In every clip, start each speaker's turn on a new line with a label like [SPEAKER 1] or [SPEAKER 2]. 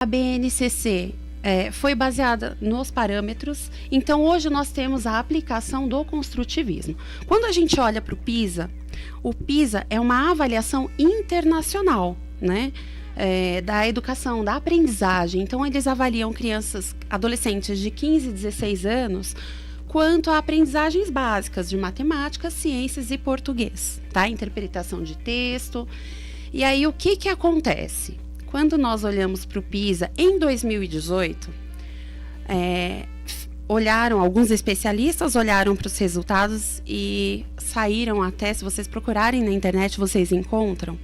[SPEAKER 1] A BNCC foi baseada nos parâmetros, então hoje nós temos a aplicação do construtivismo. Quando a gente olha para o PISA é uma avaliação internacional, né? Da educação, da aprendizagem. Então, eles avaliam crianças, adolescentes de 15 a 16 anos, quanto a aprendizagens básicas de matemática, ciências e português, tá? Interpretação de texto. E aí, o que acontece? Quando nós olhamos para o PISA em 2018, alguns especialistas olharam para os resultados e saíram até, se vocês procurarem na internet, vocês encontram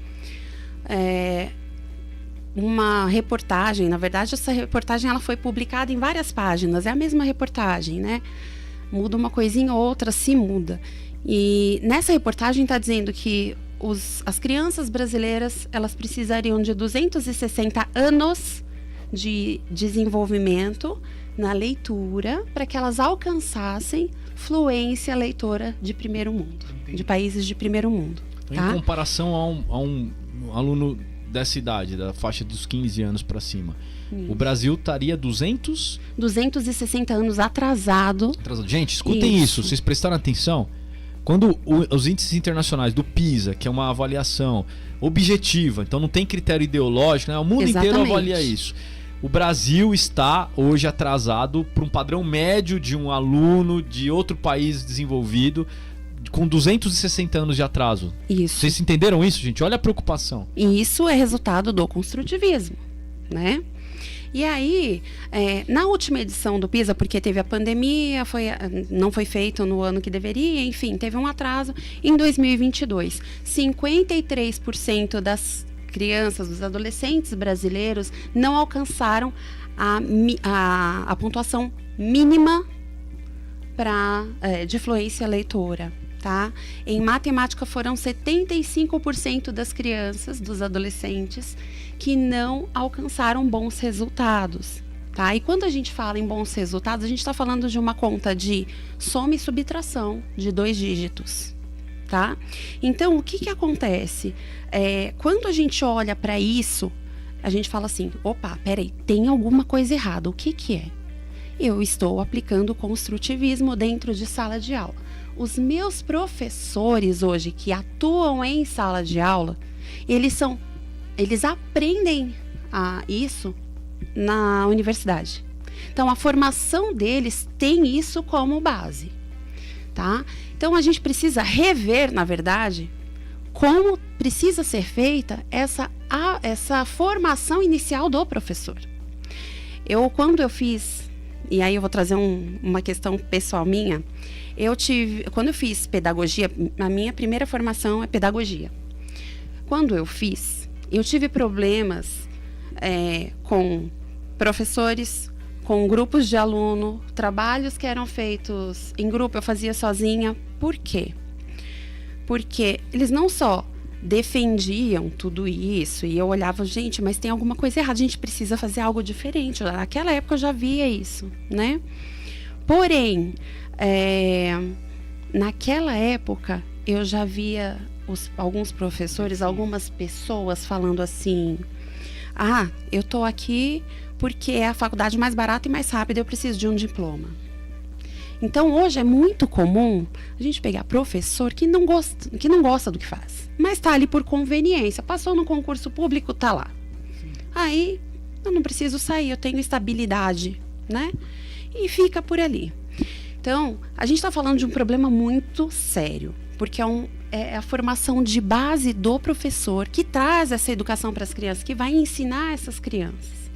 [SPEAKER 1] uma reportagem. Na verdade, essa reportagem ela foi publicada em várias páginas, é a mesma reportagem, né? Muda uma coisinha ou outra, se muda. E nessa reportagem está dizendo que as crianças brasileiras, elas precisariam de 260 anos de desenvolvimento na leitura para que elas alcançassem fluência leitora de primeiro mundo, de países de primeiro mundo. Tá?
[SPEAKER 2] Em comparação a um aluno dessa idade, da faixa dos 15 anos para cima, o Brasil estaria
[SPEAKER 1] 260 anos atrasado.
[SPEAKER 2] Gente, escutem isso, vocês prestaram atenção? Quando os índices internacionais do PISA, que é uma avaliação objetiva, então não tem critério ideológico, né? O mundo inteiro avalia isso. O Brasil está hoje atrasado para um padrão médio de um aluno de outro país desenvolvido com 260 anos de atraso.
[SPEAKER 1] Isso.
[SPEAKER 2] Vocês entenderam isso, gente? Olha a preocupação.
[SPEAKER 1] E isso é resultado do construtivismo, né? E aí, na última edição do PISA, porque teve a pandemia, não foi feito no ano que deveria, enfim, teve um atraso. Em 2022, 53% das crianças, dos adolescentes brasileiros não alcançaram a pontuação mínima de fluência leitora. Tá? Em matemática foram 75% das crianças, dos adolescentes, que não alcançaram bons resultados. Tá? E quando a gente fala em bons resultados, a gente está falando de uma conta de soma e subtração de 2 dígitos. Tá? Então, o que acontece? Quando a gente olha para isso, a gente fala assim, opa, peraí, tem alguma coisa errada. O que é? Eu estou aplicando o construtivismo dentro de sala de aula. Os meus professores hoje que atuam em sala de aula, eles aprendem isso na universidade. Então, a formação deles tem isso como base, tá? Então, a gente precisa rever, na verdade, como precisa ser feita essa formação inicial do professor. Quando eu fiz, e aí eu vou trazer uma questão pessoal minha, quando eu fiz pedagogia, a minha primeira formação é pedagogia. Quando eu tive problemas com professores, com grupos de aluno, trabalhos que eram feitos em grupo, eu fazia sozinha. Por quê? Porque eles não só defendiam tudo isso, e eu olhava, gente, mas tem alguma coisa errada, a gente precisa fazer algo diferente. Naquela época eu já via isso, né? Porém, naquela época eu já via alguns professores, algumas pessoas falando assim, eu tô aqui porque é a faculdade mais barata e mais rápida, eu preciso de um diploma. Então hoje é muito comum a gente pegar professor que não gosta do que faz, mas tá ali por conveniência, passou no concurso público, tá lá. Aí eu não preciso sair, eu tenho estabilidade, né? E fica por ali. Então, a gente está falando de um problema muito sério, porque é a formação de base do professor que traz essa educação para as crianças, que vai ensinar essas crianças.